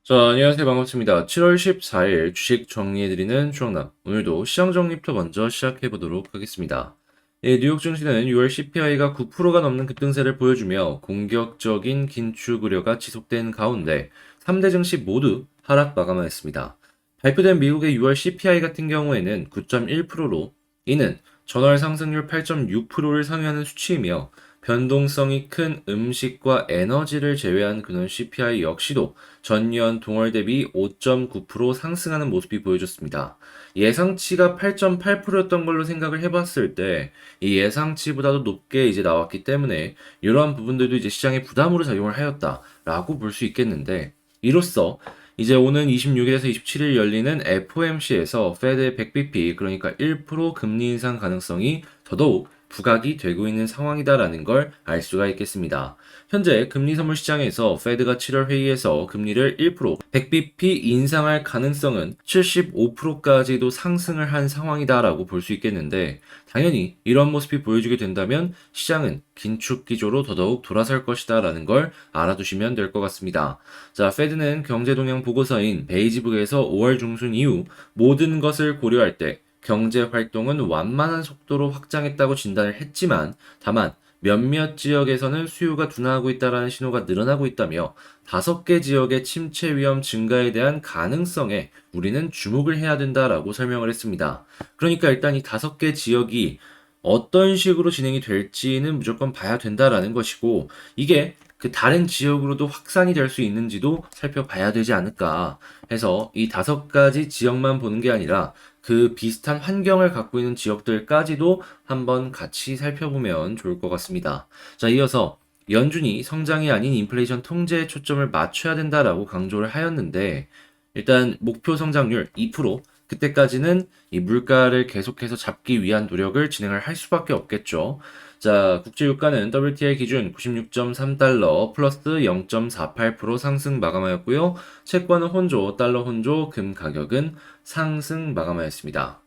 자, 안녕하세요. 반갑습니다. 7월 14일 주식 정리해드리는 추억남. 오늘도 시장 정리부터 먼저 시작해보도록 하겠습니다. 예, 뉴욕 증시는 6월 CPI가 9%가 넘는 급등세를 보여주며 공격적인 긴축 우려가 지속된 가운데 3대 증시 모두 하락 마감하였습니다. 발표된 미국의 6월 CPI 같은 경우에는 9.1%로 이는 전월 상승률 8.6%를 상회하는 수치이며 변동성이 큰 음식과 에너지를 제외한 근원 CPI 역시도 전년 동월 대비 5.9% 상승하는 모습이 보여졌습니다. 예상치가 8.8%였던 걸로 생각을 해봤을 때 이 예상치보다도 높게 이제 나왔기 때문에 이러한 부분들도 이제 시장의 부담으로 작용을 하였다라고 볼 수 있겠는데 이로써 이제 오는 26일에서 27일 열리는 FOMC에서 페드의 100bp 그러니까 1% 금리 인상 가능성이 더더욱 부각이 되고 있는 상황이다라는 걸 알 수가 있겠습니다. 현재 금리 선물 시장에서 페드가 7월 회의에서 금리를 1% 100bp 인상할 가능성은 75%까지도 상승을 한 상황이다라고 볼 수 있겠는데 당연히 이런 모습이 보여주게 된다면 시장은 긴축 기조로 더더욱 돌아설 것이다라는 걸 알아두시면 될 것 같습니다. 자, 페드는 경제 동향 보고서인 베이지북에서 5월 중순 이후 모든 것을 고려할 때 경제 활동은 완만한 속도로 확장했다고 진단을 했지만 다만 몇몇 지역에서는 수요가 둔화하고 있다는 신호가 늘어나고 있다며 5개 지역의 침체 위험 증가에 대한 가능성에 우리는 주목을 해야 된다라고 설명을 했습니다. 그러니까 일단 이 5개 지역이 어떤 식으로 진행이 될지는 무조건 봐야 된다라는 것이고 이게 그 다른 지역으로도 확산이 될 수 있는지도 살펴봐야 되지 않을까 해서 이 5가지 지역만 보는 게 아니라 그 비슷한 환경을 갖고 있는 지역들까지도 한번 같이 살펴보면 좋을 것 같습니다. 자, 이어서 연준이 성장이 아닌 인플레이션 통제에 초점을 맞춰야 된다라고 강조를 하였는데 일단 목표 성장률 2% 그때까지는 이 물가를 계속해서 잡기 위한 노력을 진행을 할 수밖에 없겠죠. 자, 국제 유가는 WTI 기준 96.3달러 플러스 0.48% 상승 마감하였고요. 채권은 혼조, 달러 혼조, 금 가격은 상승 마감하였습니다.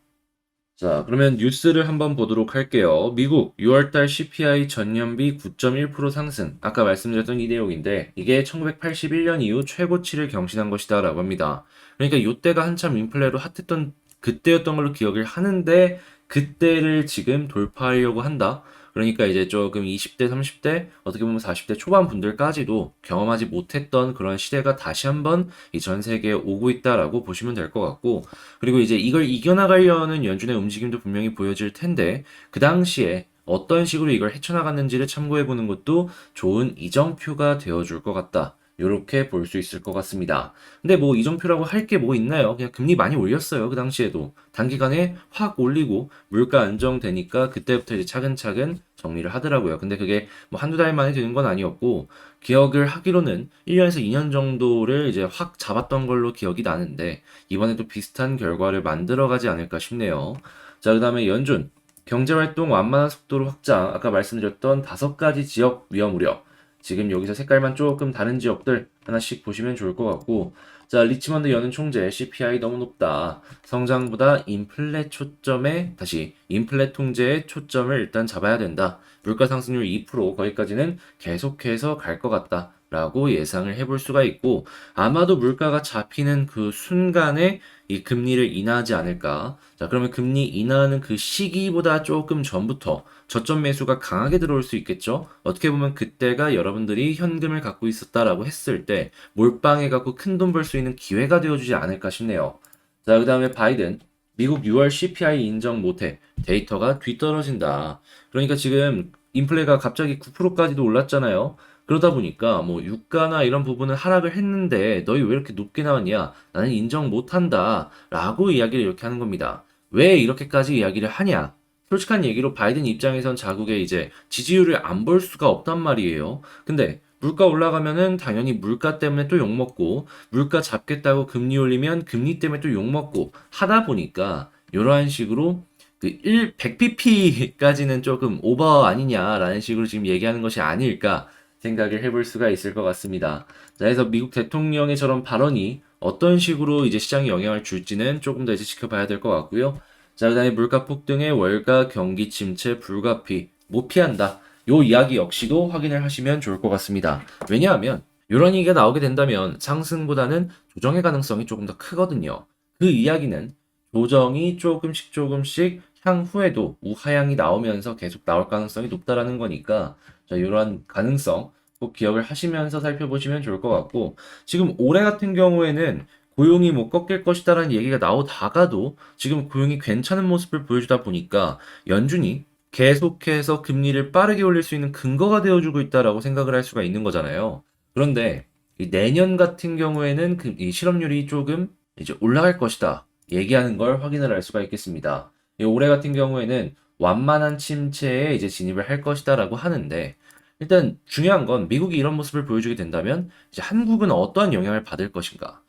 자, 그러면 뉴스를 한번 보도록 할게요. 미국 6월달 CPI 전년비 9.1% 상승. 아까 말씀드렸던 이 내용인데, 이게 1981년 이후 최고치를 경신한 것이다라고 합니다. 그러니까 이때가 한참 인플레로 핫했던 그때였던 걸로 기억을 하는데, 그때를 지금 돌파하려고 한다. 그러니까 이제 조금 20대, 30대, 어떻게 보면 40대 초반 분들까지도 경험하지 못했던 그런 시대가 다시 한번 이 전 세계에 오고 있다라고 보시면 될 것 같고, 그리고 이제 이걸 이겨나가려는 연준의 움직임도 분명히 보여질 텐데, 그 당시에 어떤 식으로 이걸 헤쳐나갔는지를 참고해 보는 것도 좋은 이정표가 되어줄 것 같다. 요렇게 볼 수 있을 것 같습니다. 근데 뭐 이정표라고 할 게 뭐 있나요? 그냥 금리 많이 올렸어요. 그 당시에도. 단기간에 확 올리고 물가 안정되니까 그때부터 이제 차근차근 정리를 하더라고요. 근데 그게 뭐 한두 달 만에 되는 건 아니었고, 기억을 하기로는 1년에서 2년 정도를 이제 확 잡았던 걸로 기억이 나는데, 이번에도 비슷한 결과를 만들어가지 않을까 싶네요. 자, 그 다음에 연준. 경제활동 완만한 속도로 확장. 아까 말씀드렸던 5가지 지역 위험 우려. 지금 여기서 색깔만 조금 다른 지역들 하나씩 보시면 좋을 것 같고, 자, 리치먼드 연은 총재 CPI 너무 높다. 성장보다 인플레 초점에 다시 인플레 통제에 초점을 일단 잡아야 된다. 물가 상승률 2% 거기까지는 계속해서 갈 것 같다. 라고 예상을 해볼 수가 있고 아마도 물가가 잡히는 그 순간에 이 금리를 인하하지 않을까. 자, 그러면 금리 인하하는 그 시기보다 조금 전부터 저점 매수가 강하게 들어올 수 있겠죠. 어떻게 보면 그때가 여러분들이 현금을 갖고 있었다라고 했을 때 몰빵해 갖고 큰 돈 벌 수 있는 기회가 되어주지 않을까 싶네요. 자, 그 다음에 바이든 미국 6월 CPI 인정 못해 데이터가 뒤떨어진다. 그러니까 지금 인플레가 갑자기 9%까지도 올랐잖아요. 그러다 보니까 뭐 유가나 이런 부분은 하락을 했는데 너희 왜 이렇게 높게 나왔냐? 나는 인정 못한다. 라고 이야기를 이렇게 하는 겁니다. 왜 이렇게까지 이야기를 하냐? 솔직한 얘기로 바이든 입장에선 자국의 이제 지지율을 안 볼 수가 없단 말이에요. 근데 물가 올라가면은 당연히 물가 때문에 또 욕먹고 물가 잡겠다고 금리 올리면 금리 때문에 또 욕먹고 하다 보니까 이러한 식으로 그 100pp까지는 조금 오버 아니냐라는 식으로 지금 얘기하는 것이 아닐까 생각을 해볼 수가 있을 것 같습니다. 자, 그래서 미국 대통령의 저런 발언이 어떤 식으로 이제 시장에 영향을 줄지는 조금 더 이제 지켜봐야 될 것 같고요. 자, 그다음에 물가 폭등의 월가 경기 침체 불가피 못 피한다. 요 이야기 역시도 확인을 하시면 좋을 것 같습니다. 왜냐하면 이런 얘기가 나오게 된다면 상승보다는 조정의 가능성이 조금 더 크거든요. 그 이야기는 조정이 조금씩 조금씩 향후에도 우하향이 나오면서 계속 나올 가능성이 높다라는 거니까 자, 이러한 가능성 꼭 기억을 하시면서 살펴보시면 좋을 것 같고 지금 올해 같은 경우에는 고용이 못 꺾일 것이다라는 얘기가 나오다가도 지금 고용이 괜찮은 모습을 보여주다 보니까 연준이 계속해서 금리를 빠르게 올릴 수 있는 근거가 되어주고 있다라고 생각을 할 수가 있는 거잖아요. 그런데 이 내년 같은 경우에는 이 실업률이 조금 이제 올라갈 것이다 얘기하는 걸 확인을 할 수가 있겠습니다. 이 올해 같은 경우에는 완만한 침체에 이제 진입을 할 것이다라고 하는데 일단 중요한 건 미국이 이런 모습을 보여주게 된다면 이제 한국은 어떠한 영향을 받을 것인가?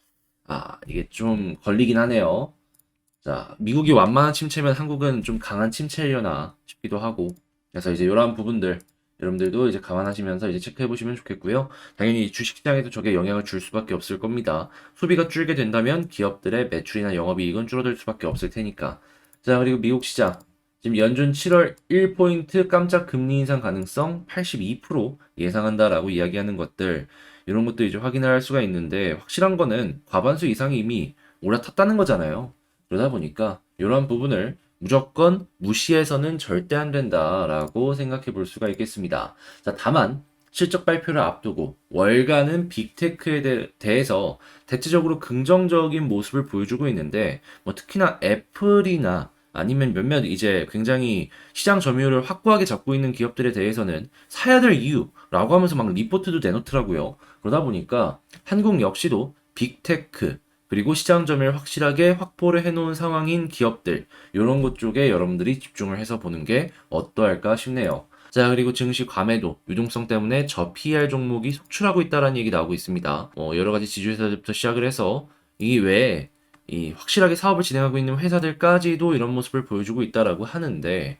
이게 좀 걸리긴 하네요. 자, 미국이 완만한 침체면 한국은 좀 강한 침체려나 싶기도 하고. 그래서 이제 이러한 부분들 여러분들도 이제 감안하시면서 이제 체크해 보시면 좋겠고요. 당연히 주식시장에도 저게 영향을 줄 수밖에 없을 겁니다. 소비가 줄게 된다면 기업들의 매출이나 영업이익은 줄어들 수밖에 없을 테니까. 자, 그리고 미국 시장. 지금 연준 7월 1포인트 깜짝 금리 인상 가능성 82% 예상한다라고 이야기하는 것들. 이런 것도 이제 확인을 할 수가 있는데 확실한 거는 과반수 이상이 이미 올라탔다는 거잖아요. 그러다 보니까 이러한 부분을 무조건 무시해서는 절대 안 된다라고 생각해 볼 수가 있겠습니다. 자, 다만 실적 발표를 앞두고 월가는 빅테크에 대해서 대체적으로 긍정적인 모습을 보여주고 있는데 뭐 특히나 애플이나 아니면 몇몇 이제 굉장히 시장 점유율을 확고하게 잡고 있는 기업들에 대해서는 사야 될 이유라고 하면서 막 리포트도 내놓더라고요. 그러다 보니까 한국 역시도 빅테크 그리고 시장 점유율 확실하게 확보를 해놓은 상황인 기업들 이런 것 쪽에 여러분들이 집중을 해서 보는 게 어떠할까 싶네요. 자, 그리고 증시 과매도 유동성 때문에 저 PER 종목이 속출하고 있다는 얘기 나오고 있습니다. 여러 가지 지주회사들부터 시작을 해서 이 외에 이 확실하게 사업을 진행하고 있는 회사들까지도 이런 모습을 보여주고 있다라고 하는데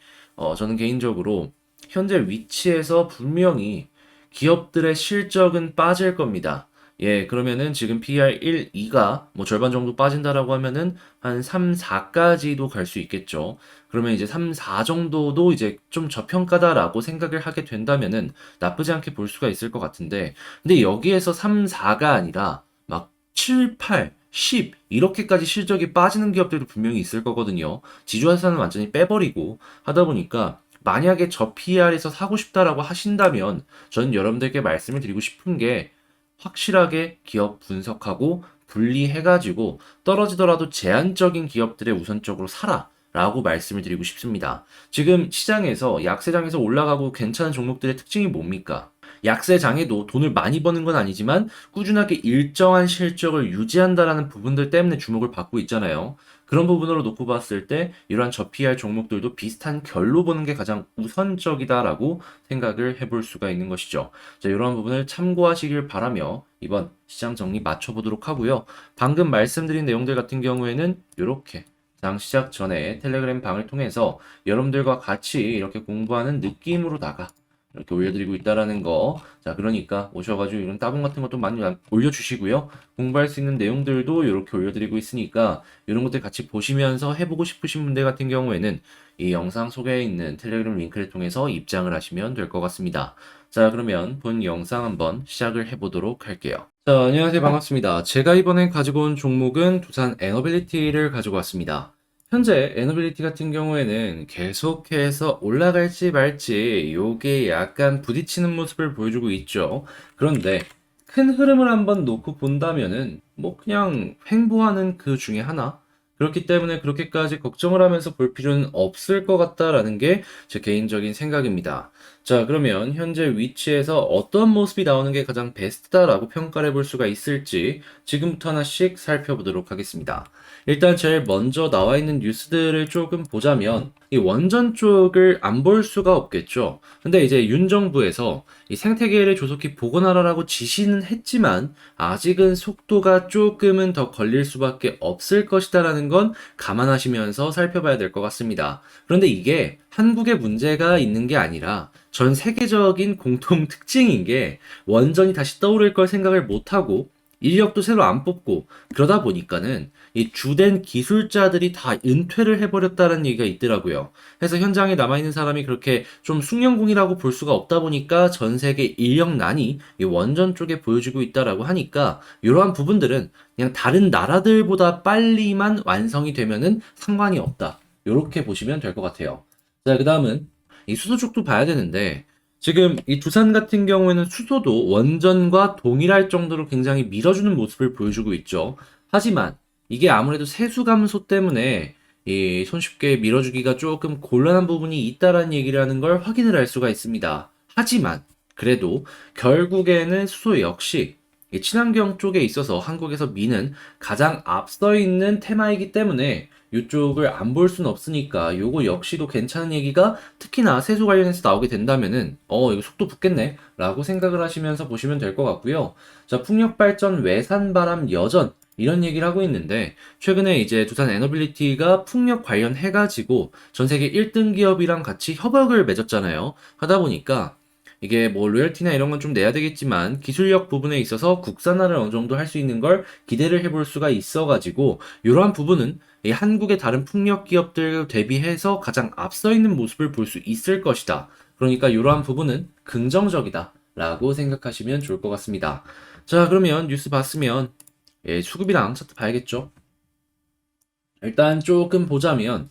저는 개인적으로 현재 위치에서 분명히 기업들의 실적은 빠질 겁니다. 예, 그러면은 지금 PER 1, 2가 뭐 절반 정도 빠진다라고 하면은 한 3, 4까지도 갈 수 있겠죠. 그러면 이제 3, 4 정도도 이제 좀 저평가다라고 생각을 하게 된다면은 나쁘지 않게 볼 수가 있을 것 같은데, 근데 여기에서 3, 4가 아니라 막 7, 8, 10 이렇게까지 실적이 빠지는 기업들도 분명히 있을 거거든요. 지주회사는 완전히 빼버리고 하다 보니까 만약에 저 PER에서 사고 싶다라고 하신다면 저는 여러분들께 말씀을 드리고 싶은 게 확실하게 기업 분석하고 분리해가지고 떨어지더라도 제한적인 기업들에 우선적으로 사라. 라고 말씀을 드리고 싶습니다. 지금 시장에서 약세장에서 올라가고 괜찮은 종목들의 특징이 뭡니까? 약세장에도 돈을 많이 버는 건 아니지만 꾸준하게 일정한 실적을 유지한다라는 부분들 때문에 주목을 받고 있잖아요. 그런 부분으로 놓고 봤을 때 이러한 저PR 종목들도 비슷한 결로 보는 게 가장 우선적이다라고 생각을 해볼 수가 있는 것이죠. 자, 이러한 부분을 참고하시길 바라며 이번 시장 정리 맞춰보도록 하고요. 방금 말씀드린 내용들 같은 경우에는 이렇게 장 시작 전에 텔레그램 방을 통해서 여러분들과 같이 이렇게 공부하는 느낌으로다가 이렇게 올려드리고 있다라는 거. 자, 그러니까 오셔가지고 이런 따봉 같은 것도 많이 올려주시고요. 공부할 수 있는 내용들도 이렇게 올려드리고 있으니까 이런 것들 같이 보시면서 해보고 싶으신 분들 같은 경우에는 이 영상 소개에 있는 텔레그램 링크를 통해서 입장을 하시면 될 것 같습니다. 자, 그러면 본 영상 한번 시작을 해보도록 할게요. 자, 안녕하세요. 반갑습니다. 제가 이번에 가지고 온 종목은 두산 에너빌리티를 가지고 왔습니다. 현재 에너빌리티 같은 경우에는 계속해서 올라갈지 말지 요게 약간 부딪히는 모습을 보여주고 있죠. 그런데 큰 흐름을 한번 놓고 본다면은 뭐 그냥 횡보하는 그 중에 하나? 그렇기 때문에 그렇게까지 걱정을 하면서 볼 필요는 없을 것 같다라는 게 제 개인적인 생각입니다. 자, 그러면 현재 위치에서 어떤 모습이 나오는 게 가장 베스트다라고 평가를 해볼 수가 있을지 지금부터 하나씩 살펴보도록 하겠습니다. 일단 제일 먼저 나와 있는 뉴스들을 조금 보자면 이 원전 쪽을 안 볼 수가 없겠죠. 근데 이제 윤 정부에서 이 생태계를 조속히 복원하라라고 지시는 했지만 아직은 속도가 조금은 더 걸릴 수밖에 없을 것이다라는 건 감안하시면서 살펴봐야 될 것 같습니다. 그런데 이게 한국의 문제가 있는 게 아니라 전 세계적인 공통 특징인 게 원전이 다시 떠오를 걸 생각을 못하고 인력도 새로 안 뽑고 그러다 보니까는 이 주된 기술자들이 다 은퇴를 해버렸다는 얘기가 있더라고요. 그래서 현장에 남아있는 사람이 그렇게 좀 숙련공이라고 볼 수가 없다 보니까 전 세계 인력난이 이 원전 쪽에 보여지고 있다라고 하니까 이러한 부분들은 그냥 다른 나라들보다 빨리만 완성이 되면은 상관이 없다. 이렇게 보시면 될 것 같아요. 자, 그 다음은 이 수소 쪽도 봐야 되는데 지금 이 두산 같은 경우에는 수소도 원전과 동일할 정도로 굉장히 밀어주는 모습을 보여주고 있죠. 하지만 이게 아무래도 세수 감소 때문에 이 손쉽게 밀어주기가 조금 곤란한 부분이 있다라는 얘기를 하는 걸 확인을 할 수가 있습니다. 하지만 그래도 결국에는 수소 역시 이 친환경 쪽에 있어서 한국에서 미는 가장 앞서 있는 테마이기 때문에 이쪽을 안 볼 수는 없으니까 요거 역시도 괜찮은 얘기가 특히나 세수 관련해서 나오게 된다면은 이거 속도 붙겠네 라고 생각을 하시면서 보시면 될 것 같고요. 자, 풍력발전 외산바람 여전 이런 얘기를 하고 있는데 최근에 이제 두산 에너빌리티가 풍력 관련해가지고 전 세계 1등 기업이랑 같이 협약을 맺었잖아요. 하다 보니까 이게 뭐 로열티나 이런 건 좀 내야 되겠지만 기술력 부분에 있어서 국산화를 어느 정도 할 수 있는 걸 기대를 해볼 수가 있어가지고 이러한 부분은 이 한국의 다른 풍력 기업들 대비해서 가장 앞서 있는 모습을 볼 수 있을 것이다. 그러니까 이러한 부분은 긍정적이다 라고 생각하시면 좋을 것 같습니다. 자, 그러면 뉴스 봤으면 수급이랑 차트 봐야겠죠. 일단 조금 보자면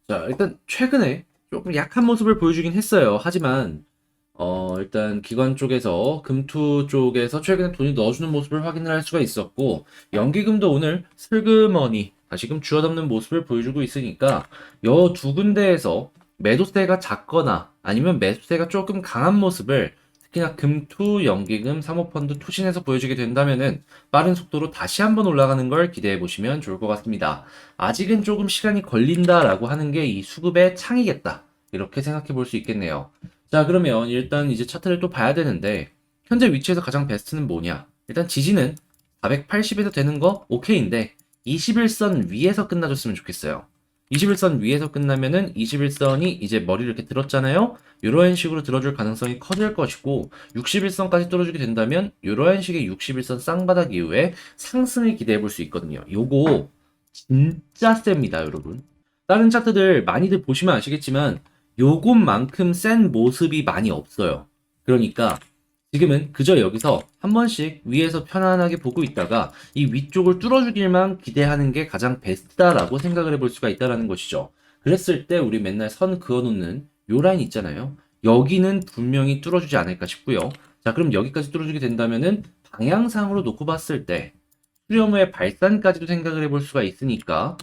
자, 일단 최근에 조금 약한 모습을 보여주긴 했어요. 하지만 일단 기관 쪽에서 금투 쪽에서 최근에 돈이 넣어주는 모습을 확인을 할 수가 있었고 연기금도 오늘 슬그머니 다시금 주워담는 모습을 보여주고 있으니까 여 두 군데에서 매도세가 작거나 아니면 매수세가 조금 강한 모습을 특히나 금투, 연기금, 사모펀드, 투신에서 보여주게 된다면은 빠른 속도로 다시 한번 올라가는 걸 기대해 보시면 좋을 것 같습니다. 아직은 조금 시간이 걸린다라고 하는 게 이 수급의 창이겠다. 이렇게 생각해 볼 수 있겠네요. 자, 그러면 일단 이제 차트를 또 봐야 되는데 현재 위치에서 가장 베스트는 뭐냐? 일단 지지는 480에서 되는 거 오케이인데 21선 위에서 끝나줬으면 좋겠어요. 21선 위에서 끝나면은 21선이 이제 머리를 이렇게 들었잖아요. 이런 식으로 들어줄 가능성이 커질 것이고 61선까지 뚫어주게 된다면 이런 식의 61선 쌍바닥 이후에 상승을 기대해 볼 수 있거든요. 요거 진짜 셉니다, 여러분. 다른 차트들 많이들 보시면 아시겠지만 요것만큼 센 모습이 많이 없어요. 그러니까 지금은 그저 여기서 한 번씩 위에서 편안하게 보고 있다가 이 위쪽을 뚫어주길만 기대하는 게 가장 베스트다라고 생각을 해볼 수가 있다는 것이죠. 그랬을 때 우리 맨날 선 그어놓는 요 라인 있잖아요. 여기는 분명히 뚫어주지 않을까 싶고요. 자, 그럼 여기까지 뚫어주게 된다면은 방향상으로 놓고 봤을 때 수렴 후의 발산까지도 생각을 해볼 수가 있으니까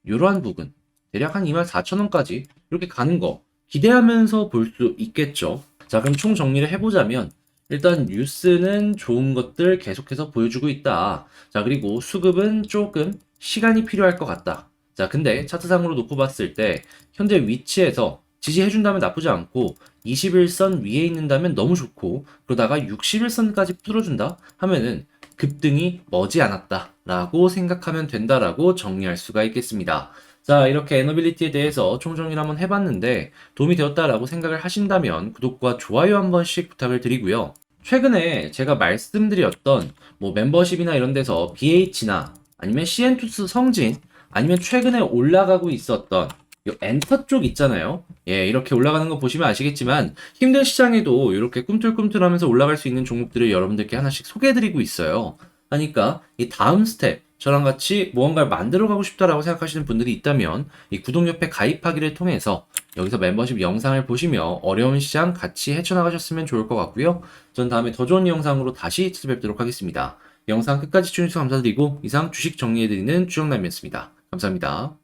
이러한 부분 대략 한 24,000원까지 이렇게 가는 거 기대하면서 볼 수 있겠죠. 자, 그럼 총 정리를 해보자면 일단 뉴스는 좋은 것들 계속해서 보여주고 있다. 자, 그리고 수급은 조금 시간이 필요할 것 같다. 자, 근데 차트상으로 놓고 봤을 때 현재 위치에서 지지해준다면 나쁘지 않고 21선 위에 있는다면 너무 좋고 그러다가 61선까지 뚫어준다 하면은 급등이 머지않았다 라고 생각하면 된다라고 정리할 수가 있겠습니다. 자, 이렇게 에너빌리티에 대해서 총정리를 한번 해봤는데 도움이 되었다라고 생각을 하신다면 구독과 좋아요 한 번씩 부탁을 드리고요. 최근에 제가 말씀드렸던 뭐 멤버십이나 이런 데서 BH나 아니면 CN투스 성진 아니면 최근에 올라가고 있었던 요 엔터 쪽 있잖아요. 예, 이렇게 올라가는 거 보시면 아시겠지만 힘든 시장에도 이렇게 꿈틀꿈틀하면서 올라갈 수 있는 종목들을 여러분들께 하나씩 소개해드리고 있어요. 하니까 이 다음 스텝 저랑 같이 무언가를 만들어가고 싶다라고 생각하시는 분들이 있다면 이 구독 옆에 가입하기를 통해서 여기서 멤버십 영상을 보시며 어려운 시장 같이 헤쳐나가셨으면 좋을 것 같고요. 전 다음에 더 좋은 영상으로 다시 찾아뵙도록 하겠습니다. 영상 끝까지 시청해주셔서 감사드리고 이상 주식 정리해드리는 주영남이었습니다. 감사합니다.